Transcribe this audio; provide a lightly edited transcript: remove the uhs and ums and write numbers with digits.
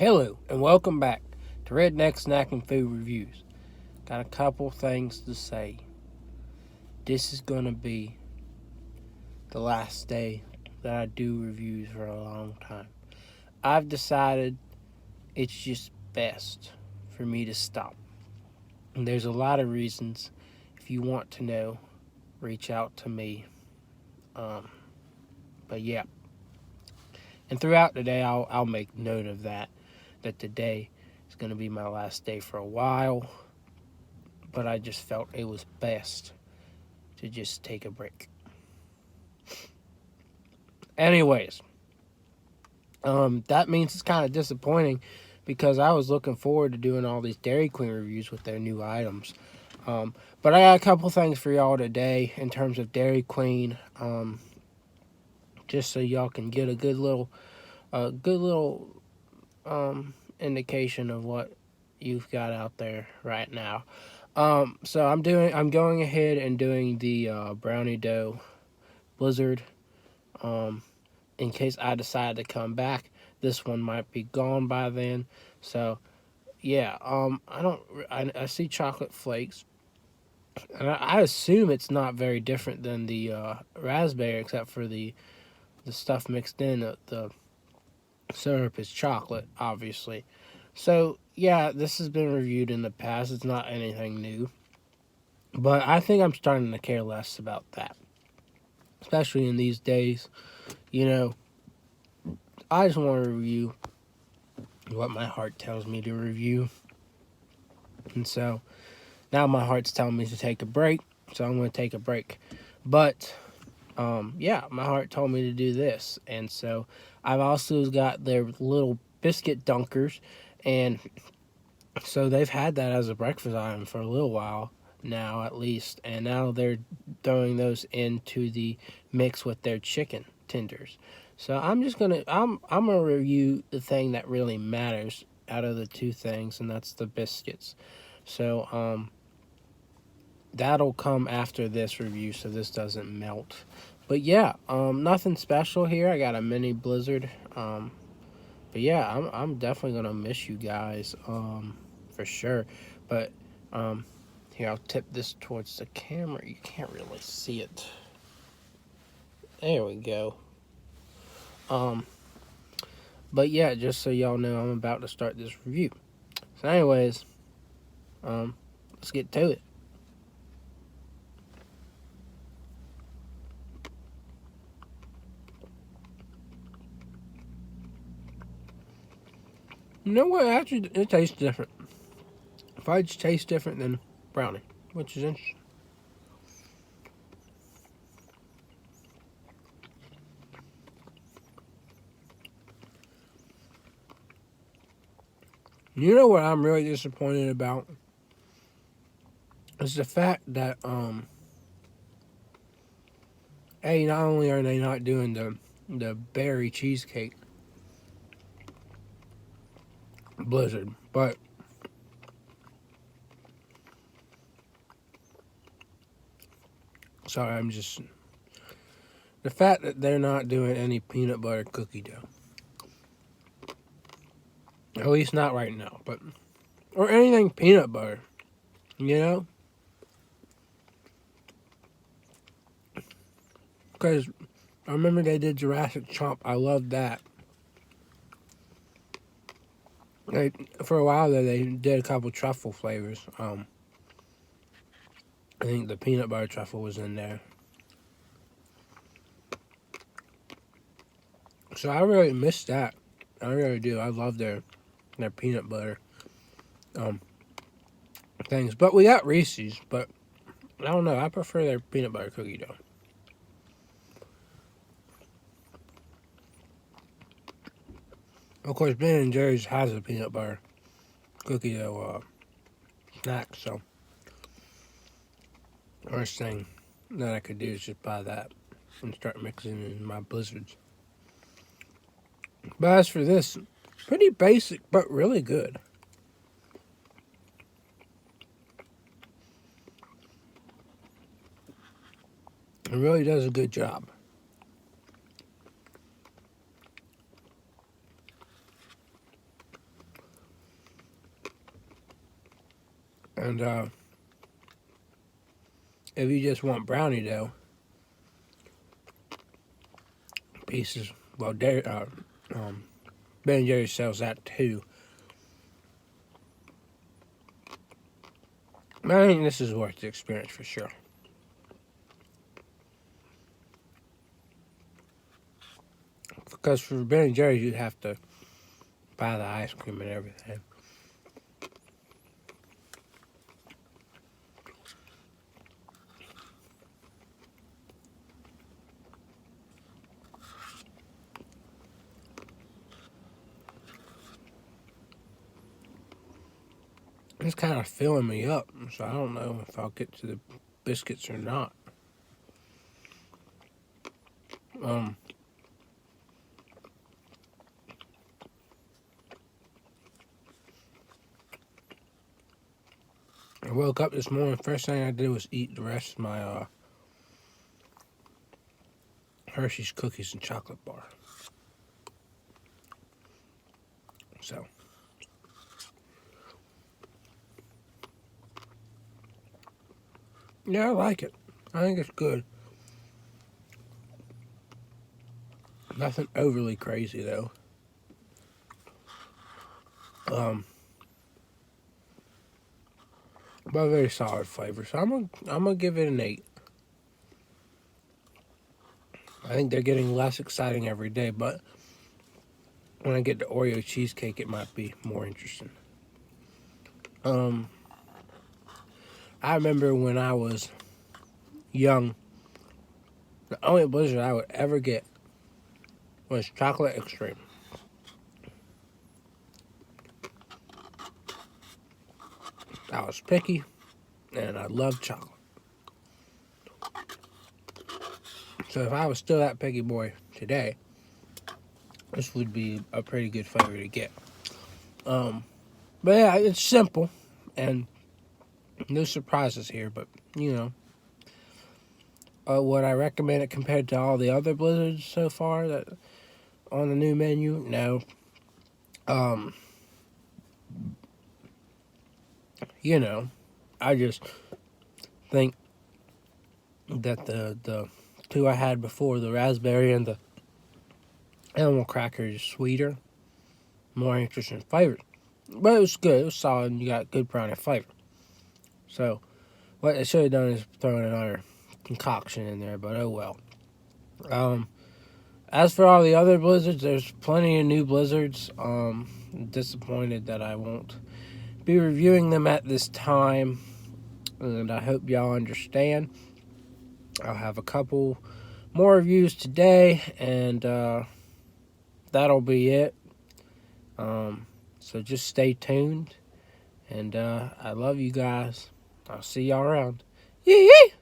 Hello, and welcome back to Redneck Snack and Food Reviews. Got a couple things to say. This is going to be the last day that I do reviews for a long time. I've decided it's just best for me to stop. And there's a lot of reasons. If you want to know, reach out to me. Um, but yeah. And throughout the day, I'll make note of that today is going to be my last day for a while. But I just felt it was best to just take a break. Anyways, that means it's kind of disappointing because I was looking forward to doing all these Dairy Queen reviews with their new items. But I got a couple things for y'all today in terms of Dairy Queen, just so y'all can get a good little indication of what you've got out there right now. So I'm going ahead and doing the brownie dough blizzard. In case I decide to come back, this one might be gone by then. So yeah, I see chocolate flakes, and I assume it's not very different than the raspberry, except for the stuff mixed in. The syrup is chocolate, obviously. So yeah, this has been reviewed in the past. It's not anything new, but I think I'm starting to care less about that, especially in these days. You know, I just want to review what my heart tells me to review. And so now my heart's telling me to take a break, so I'm going to take a break. But yeah, my heart told me to do this, and so I've also got their little biscuit dunkers, and so they've had that as a breakfast item for a little while now, at least, and now they're throwing those into the mix with their chicken tenders. So I'm gonna review the thing that really matters out of the two things, and that's the biscuits. So that'll come after this review, so this doesn't melt. But yeah, nothing special here. I got a mini blizzard. But yeah, I'm definitely gonna miss you guys, for sure. But here, I'll tip this towards the camera. You can't really see it. There we go. Um, but yeah, just so y'all know, I'm about to start this review. So, anyways, let's get to it. You know what? Actually, it tastes different. Fudge tastes different than brownie, which is interesting. You know what I'm really disappointed about is the fact that not only are they not doing the berry cheesecake blizzard, but sorry, I'm just the fact that they're not doing any peanut butter cookie dough. At least not right now, but or anything peanut butter, you know? Because I remember they did Jurassic Chomp. I loved that. They, for a while there, they did a couple truffle flavors. I think the peanut butter truffle was in there. So I really miss that. I really do. I love their peanut butter um things. But we got Reese's, but I don't know. I prefer their peanut butter cookie dough. Of course, Ben and Jerry's has a peanut butter cookie dough snack. So first thing that I could do is just buy that and start mixing in my blizzards. But as for this, pretty basic but really good. It really does a good job. And if you just want brownie dough pieces, well, Ben & Jerry's sells that too. I think this is worth the experience for sure. Because for Ben & Jerry's, you have to buy the ice cream and everything. It's kind of filling me up, so I don't know if I'll get to the biscuits or not. I woke up this morning, first thing I did was eat the rest of my Hershey's cookies and chocolate bar. So, yeah, I like it. I think it's good. Nothing overly crazy though. But a very solid flavor. So I'm gonna give it an 8. I think they're getting less exciting every day, but when I get the Oreo cheesecake, it might be more interesting. I remember when I was young, the only blizzard I would ever get was chocolate extreme. I was picky, and I loved chocolate. So if I was still that picky boy today, this would be a pretty good flavor to get. But yeah, it's simple, and no surprises here. But you know, would I recommend it compared to all the other blizzards so far that on the new menu? No. You know, I just think that the two I had before, the raspberry and the animal cracker, is sweeter, more interesting flavor. But it was good. It was solid. And you got good brownie flavor. So what they should have done is throw in another concoction in there. But oh well. As for all the other blizzards, there's plenty of new blizzards. I'm disappointed that I won't be reviewing them at this time, and I hope y'all understand. I'll have a couple more reviews today, and that'll be it. So just stay tuned, and I love you guys. I'll see y'all around. Yee!